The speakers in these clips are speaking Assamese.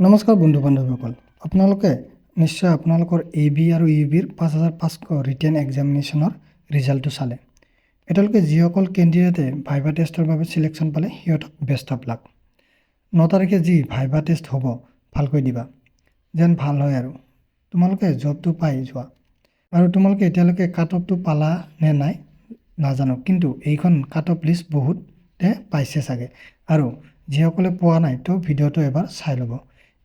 নমস্কাৰ বন্ধু বান্ধৱীসকল, আপোনালোকে নিশ্চয় আপোনালোকৰ AB আৰু UBৰ 5500 ৰিটেন এক্সামিনেশ্যনৰ ৰিজাল্টটো চালে। এতিয়ালৈকে যিসকল কেণ্ডিডেটে ভাইভা টেষ্টৰ বাবে চিলেকশ্যন পালে সিহঁতক বেষ্ট অফ লাক। 9 তাৰিখে যি ভাইভা টেষ্ট হ'ব ভালকৈ দিবা, যেন ভাল হয় আৰু তোমালোকে জবটো পাই যোৱা। আৰু তোমালোকে এতিয়ালৈকে কাট অফটো পালা নে নাই নাজানো, কিন্তু এইখন কাট অফ লিষ্ট বহুতে পাইছে চাগে। আৰু যিসকলে পোৱা নাই তো ভিডিঅ'টো এবাৰ চাই ল'ব।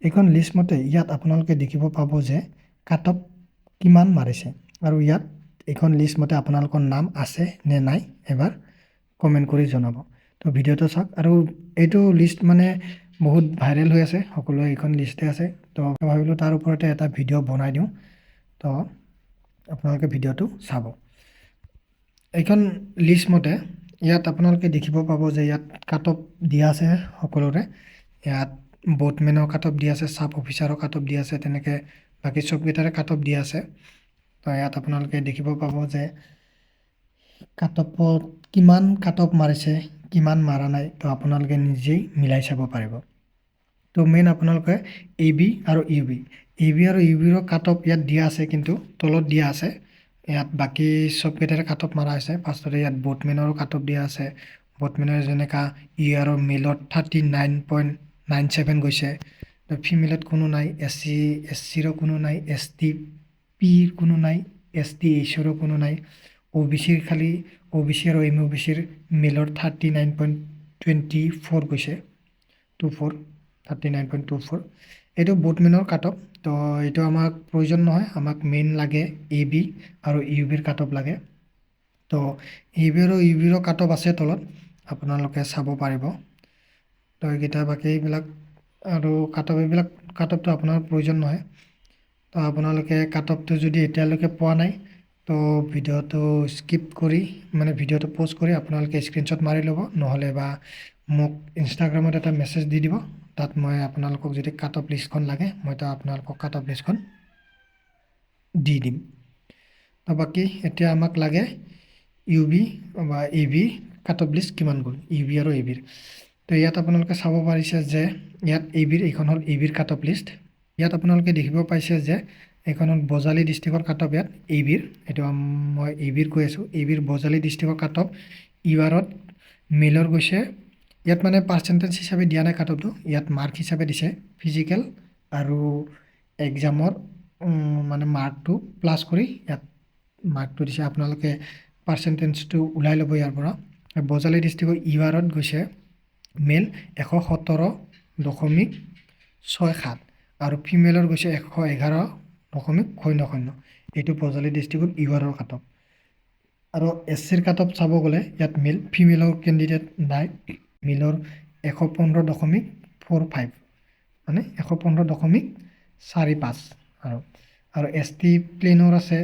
এইখন লিষ্ট মতে ইয়াত আপোনালোকে দেখিব পাব যে কাট অফ কিমান মাৰিছে, আৰু ইয়াত এইখন লিষ্ট মতে আপোনালোকৰ নাম আছে নে নাই এবাৰ কমেণ্ট কৰি জনাব। তো ভিডিঅ'টো চাওক। আৰু এইটো লিষ্ট মানে বহুত ভাইৰেল হৈ আছে, সকলোৱে এইখন লিষ্টে আছে। তো ভাবিলোঁ তাৰ ওপৰতে এটা ভিডিঅ' বনাই দিওঁ, তো আপোনালোকে ভিডিঅ'টো চাব। এইখন লিষ্ট মতে ইয়াত আপোনালোকে দেখিব পাব যে ইয়াত কাট অফ দিয়া আছে সকলোৰে। ইয়াত বোটমেনৰ কাট অফ দিয়া আছে, চাব অফিচাৰৰ কাট অফ দিয়া আছে, তেনেকৈ বাকী চবকেইটাৰে কাট অফ দিয়া আছে। তো ইয়াত আপোনালোকে দেখিব পাব যে কাট অফত কিমান কাট অফ মাৰিছে, কিমান মাৰা নাই, তো আপোনালোকে নিজেই মিলাই চাব পাৰিব। তো মেইন আপোনালোকে AB আৰু UB আৰু UBৰ কাট অফ ইয়াত দিয়া আছে, কিন্তু তলত দিয়া আছে। ইয়াত বাকী চবকেইটাৰে কাট অফ মাৰা হৈছে। ফাৰ্ষ্টতে ইয়াত বোটমেনৰো কাট অফ দিয়া আছে। বোটমেনৰ যেনেকা ইয়াৰৰ মেলত 39.97 গৈছে। তো ফিমেলত কোনো নাই, SCৰো কোনো নাই, STPৰ কোনো নাই, STHৰো কোনো নাই। OBCৰ খালি OBC আৰু MOBCৰ মেলত 39.24 গৈছে, 39.24। এইটো বোটমেনৰ কাট অফ। তো এইটো আমাক প্ৰয়োজন নহয়, আমাক মেইন লাগে AB আৰু UBৰ কাট অফ লাগে। তো AB আৰু UBৰো কাট অফ আছে তলত, আপোনালোকে চাব পাৰিব। তো এইকেইটা বাকী এইবিলাক আৰু কাট অফ, এইবিলাক কাট অফটো আপোনাৰ প্ৰয়োজন নহয়। তো আপোনালোকে কাট অফটো যদি এতিয়ালৈকে পোৱা নাই, তো ভিডিঅ'টো স্কিপ কৰি মানে ভিডিঅ'টো প'জ কৰি আপোনালোকে স্ক্ৰীনশ্বট মাৰি ল'ব, নহ'লে বা মোক ইনষ্টাগ্ৰামত এটা মেছেজ দি দিব। তাত মই আপোনালোকক যদি কাট অফ লিষ্টখন লাগে, মইতো আপোনালোকক কাট অফ লিষ্টখন দি দিম। তো বাকী এতিয়া আমাক লাগে UB বা AB কাট অফ লিষ্ট কিমান গ'ল, UB আৰু ABৰ। তো ইয়াত আপোনালোকে চাব পাৰিছে যে ইয়াত ABৰ এইখন হ'ল ABৰ কাট অফ লিষ্ট। ইয়াত আপোনালোকে দেখিব পাইছে যে এইখন হ'ল বজালী ডিষ্ট্ৰিক্টৰ কাট অফ। ইয়াত ABৰ, এইটো মই ABৰ কৈ আছোঁ, ABৰ বজালী ডিষ্ট্ৰিক্টৰ কাট অফ। URত মেলৰ গৈছে, ইয়াত মানে পাৰ্চেণ্টেজ হিচাপে দিয়া নাই কাট অফটো, ইয়াত মাৰ্ক হিচাপে দিছে। ফিজিকেল আৰু এক্সামৰ মানে মাৰ্কটো প্লাছ কৰি ইয়াত মাৰ্কটো দিছে। আপোনালোকে পাৰ্চেণ্টেজটো ওলাই ল'ব ইয়াৰ পৰা। বজালী ডিষ্ট্ৰিক্টৰ URত গৈছে মেল 117.67 আৰু ফিমেলৰ গৈছে 111.00। এইটো বজালী ডিষ্ট্ৰিক্টৰ URৰ কাট অফ। আৰু SCৰ কাট অফ চাব গ'লে ইয়াত ফিমেলৰ কেণ্ডিডেট নাই। মেলৰ 115.45, মানে 115.45। আৰু ST প্লেনৰ আছে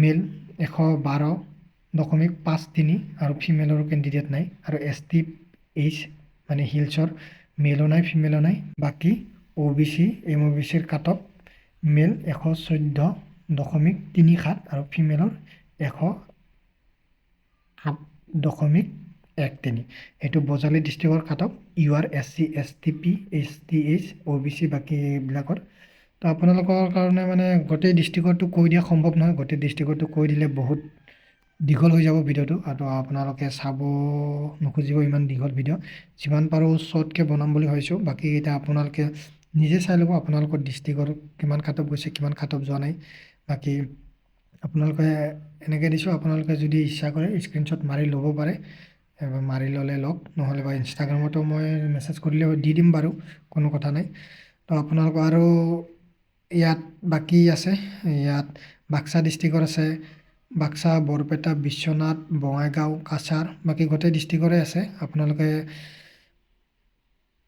মেল 112.53 আৰু ফিমেলৰ কেণ্ডিডেট নাই। আৰু STH মানে হিলছৰ মেলো নাই, ফিমেলো নাই। বাকী OBC MOBCৰ কাট অফ মেল 114.37 আৰু ফিমেলৰ 108.13। এইটো বজালী ডিষ্ট্ৰিক্টৰ cut off UR SC STP STH OBC বাকী এইবিলাকৰ। তো আপোনালোকৰ কাৰণে মানে গোটেই ডিষ্ট্ৰিক্টৰটো কৈ দিয়া সম্ভৱ নহয়, গোটেই ডিষ্ট্ৰিক্টৰটো কৈ দিলে বহুত দীঘল হৈ যাব ভিডিঅ'টো, আৰু আপোনালোকে চাব নোখোজিব ইমান দীঘল ভিডিঅ'। যিমান পাৰোঁ শ্বৰ্টকৈ বনাম বুলি ভাবিছোঁ। বাকী এতিয়া আপোনালোকে নিজে চাই ল'ব আপোনালোকৰ ডিষ্ট্ৰিক্টৰ কিমান কাট অফ গৈছে, কিমান কাট অফ যোৱা নাই। বাকী আপোনালোকে এনেকৈ দিছোঁ, আপোনালোকে যদি ইচ্ছা কৰে স্ক্ৰীনশ্বট মাৰি ল'ব পাৰে, মাৰি ল'লে লওক, নহ'লে বা ইনষ্টাগ্ৰামতো মই মেছেজ কৰিলে দি দিম বাৰু, কোনো কথা নাই। তো আপোনালোকৰ আৰু ইয়াত বাকী আছে, ইয়াত বাক্সা ডিষ্ট্ৰিক্টৰ আছে, বাক্সা, বৰপেটা, বিশ্বনাথ, বঙাইগাঁও, কাছাৰ, বাকী গোটেই ডিষ্ট্ৰিক্টৰে আছে। আপোনালোকে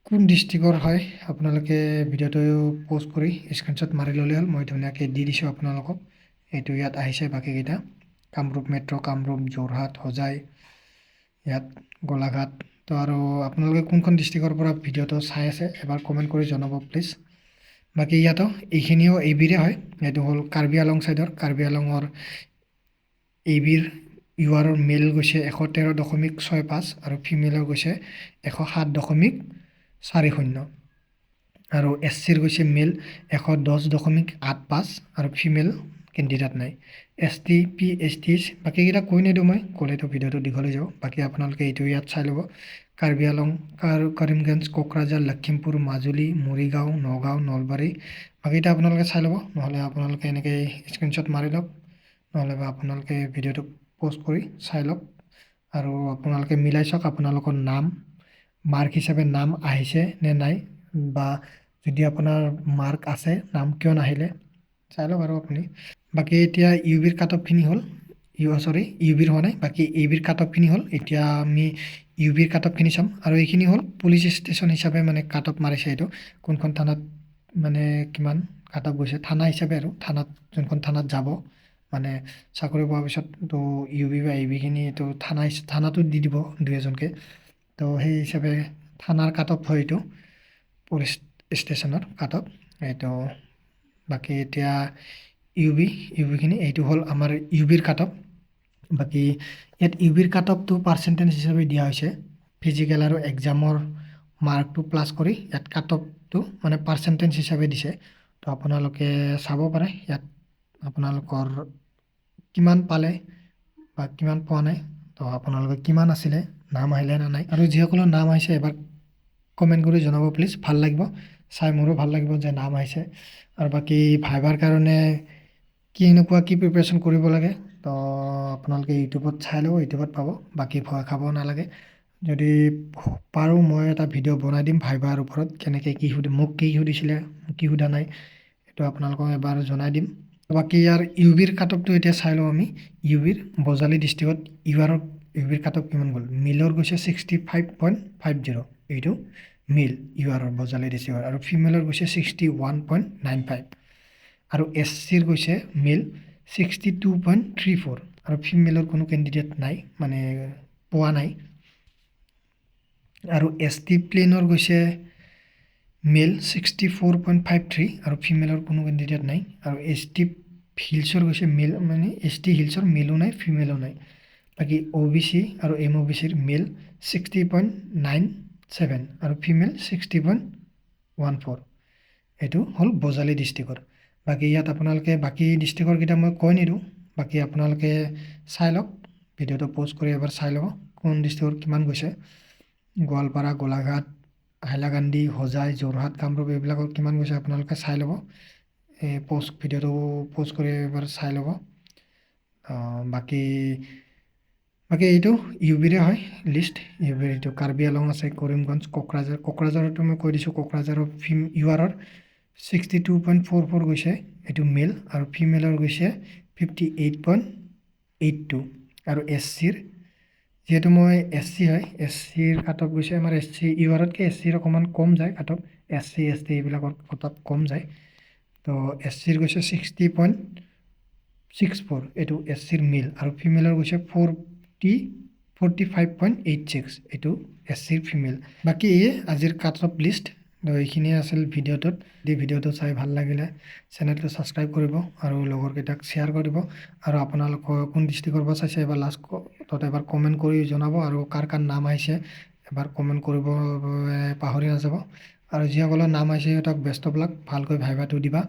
কোন ডিষ্ট্ৰিক্টৰ হয় আপোনালোকে ভিডিঅ'টো প'ষ্ট কৰি স্ক্ৰীনশ্বট মাৰি ল'লে হ'ল, মই ধুনীয়াকৈ দি দিছোঁ আপোনালোকক। এইটো ইয়াত আহিছে বাকীকেইটা, কামৰূপ মেট্ৰ', কামৰূপ, যোৰহাট, হোজাই, ইয়াত গোলাঘাট। তো আৰু আপোনালোকে কোনখন ডিষ্ট্ৰিক্টৰ পৰা ভিডিঅ'টো চাই আছে এবাৰ কমেণ্ট কৰি জনাব প্লিজ। বাকী ইয়াতো এইখিনিও ABৰে হয়। এইটো হ'ল কাৰ্বি আলং ছাইডৰ, কাৰ্বি আলঙৰ ABৰ URৰ মেল গৈছে 113.65 আৰু ফিমেলৰ গৈছে 107.40। আৰু SCৰ গৈছে মেল 110.85 আৰু ফিমেল কেণ্ডিডেট নাই। ST PST বাকীকেইটা কৈ নিদিওঁ মই, ক'লেতো ভিডিঅ'টো দীঘল হৈ যাব। বাকী আপোনালোকে এইটো ইয়াত চাই ল'ব। কাৰ্বি আংলং, কৰিমগঞ্জ, কোকৰাঝাৰ, লখিমপুৰ, মাজুলী, মৰিগাঁও, নগাঁও, নলবাৰী বাকীটা আপোনালোকে চাই ল'ব। নহ'লে আপোনালোকে এনেকৈ স্ক্ৰীনশ্বট মাৰি লওক, নহ'লে বা আপোনালোকে ভিডিঅ'টো প'ষ্ট কৰি চাই লওক আৰু আপোনালোকে মিলাই চাওক আপোনালোকৰ নাম মাৰ্ক হিচাপে নাম আহিছে নে নাই, বা যদি আপোনাৰ মাৰ্ক আছে নাম কিয় নাহিলে চাই লওক আৰু আপুনি। বাকী এতিয়া ইউবিৰ কাট অফখিনি হ'ল, ইউবিৰ হোৱা নাই, বাকী এইবিৰ কাট অফখিনি হ'ল। এতিয়া আমি ইউবিৰ কাট অফখিনি চাম। আৰু এইখিনি হ'ল পুলিচ ষ্টেচন হিচাপে মানে কাট অফ মাৰিছে, এইটো কোনখন থানাত মানে কিমান কাট অফ গৈছে থানা হিচাপে, আৰু থানাত যোনখন থানাত যাব মানে চাকৰি পোৱাৰ পিছত তো ইউবি বা এইবিখিনি এইটো থানাটো দি দিব দুই এজনকৈ, তো সেই হিচাপে থানাৰ কাট অফ হয় এইটো, পুলিচ ষ্টেচনৰ কাট অফ এইটো। বাকী এতিয়া ইউবিখিনি এইটো হ'ল আমাৰ ইউবিৰ কাট অফ। বাকী ইয়াত ইউবিৰ কাট অফটো পাৰ্চেণ্টেজ হিচাপে দিয়া হৈছে, ফিজিকেল আৰু এক্সামৰ মাৰ্কটো প্লাছ কৰি ইয়াত কাট অফটো মানে পাৰ্চেণ্টেজ হিচাপে দিছে। তো আপোনালোকে চাব পাৰে ইয়াত আপোনালোকৰ কিমান পালে বা কিমান পোৱা নাই, তো আপোনালোকে কিমান আছিলে, নাম আহিলে নে নাই। আৰু যিসকলৰ নাম আহিছে এবাৰ কমেণ্ট কৰি জনাব প্লিজ, ভাল লাগিব চাই, মোৰো ভাল লাগিব যে নাম আহিছে। আৰু বাকী ভাইবাৰ কাৰণে কেনেকুৱা কি প্ৰিপেৰেশ্যন কৰিব লাগে, তো আপোনালোকে ইউটিউবত চাই ল'ব, ইউটিউবত পাব। বাকী ভয় খাব নালাগে, যদি পাৰোঁ মই এটা ভিডিঅ' বনাই দিম ভাইবাৰ ওপৰত, কেনেকৈ কি মোক কি সুধিছিলে কি সোধা নাই এইটো আপোনালোকক এবাৰ জনাই দিম। বাকী ইয়াৰ ইউবিৰ কাট অফটো এতিয়া চাই লওঁ আমি। ইউবিৰ বজালী ডিষ্ট্ৰিক্টত ইউবিৰ কাট অফ কিমান গ'ল। মিলৰ গৈছে 65.50, এইটো মিল ইউআৰৰ বজালী ডিষ্ট্ৰিক্টৰ, আৰু ফিমেলৰ গৈছে 61.95, আৰু SCৰ গৈছে মেল 62.34, আৰু ফিমেলৰ কোনো কেণ্ডিডেট নাই মানে পোৱা নাই। আৰু ST প্লেনৰ গৈছে মেল 64.53, আৰু ফিমেলৰ কোনো কেণ্ডিডেট নাই। আৰু ST হিলছৰ গৈছে মেল মানে ST হিলছৰ মেলো নাই ফিমেলো নাই। বাকী OBC আৰু MOBCৰ মেল 60.97 আৰু ফিমেল 60.14, এইটো হ'ল বজালী ডিষ্ট্ৰিক্টৰ। বাকী ইয়াত আপোনালোকে বাকী ডিষ্ট্ৰিক্টৰকেইটা মই কৈ নিদিওঁ, বাকী আপোনালোকে চাই লওক, ভিডিঅ'টো প'ষ্ট কৰি এবাৰ চাই ল'ব কোন ডিষ্ট্ৰিক্টৰ কিমান গৈছে। গোৱালপাৰা, গোলাঘাট, হাইলাকান্দি, হোজাই, যোৰহাট, কামৰূপ এইবিলাকৰ কিমান গৈছে আপোনালোকে চাই ল'ব। এই ভিডিঅ'টো প'ষ্ট কৰি এবাৰ চাই ল'ব। বাকী এইটো ইউবিৰে হয় লিষ্ট, ইউবিৰ এইটো কাৰ্বি আংলং আছে, কৰিমগঞ্জ, কোকৰাঝাৰতো মই কৈ দিছোঁ, কোকৰাঝাৰৰ ইউআৰৰ 62.44 গৈছে, এইটো মেল, আৰু ফিমেলৰ গৈছে 58.82, আৰু SCৰ যিহেতু মই SC হয়, SCৰ কাট অফ গৈছে আমাৰ SC ইউআৰতকৈ SCৰ অকণমান কম যায় কাট অফ, SC ST এইবিলাকৰ কাট অফ কম যায়। তো SCৰ গৈছে 60.64, এইটো SCৰ মেল, আৰু ফিমেলৰ গৈছে 45.86, এইটো SCৰ ফিমেল। বাকী আজিৰ কাট অফ লিষ্ট, তো এইখিনিয়ে আছিল ভিডিঅ'টোত। যদি ভিডিঅ'টো চাই ভাল লাগিলে চেনেলটো ছাবস্ক্ৰাইব কৰিব আৰু লগৰকেইটাক শ্বেয়াৰ কৰিব। আৰু আপোনালোকৰ কোন ডিষ্ট্ৰিক্টৰ পৰা চাইছে এবাৰ লাষ্টত এবাৰ কমেণ্ট কৰি জনাব, আৰু কাৰ কাৰ নাম আহিছে এবাৰ কমেণ্ট কৰিব পাহৰি নাযাব। আৰু যিসকলৰ নাম আহিছে সিহঁতক বেষ্ট অফ লাক, ভালকৈ ভাইভাটো দিবা।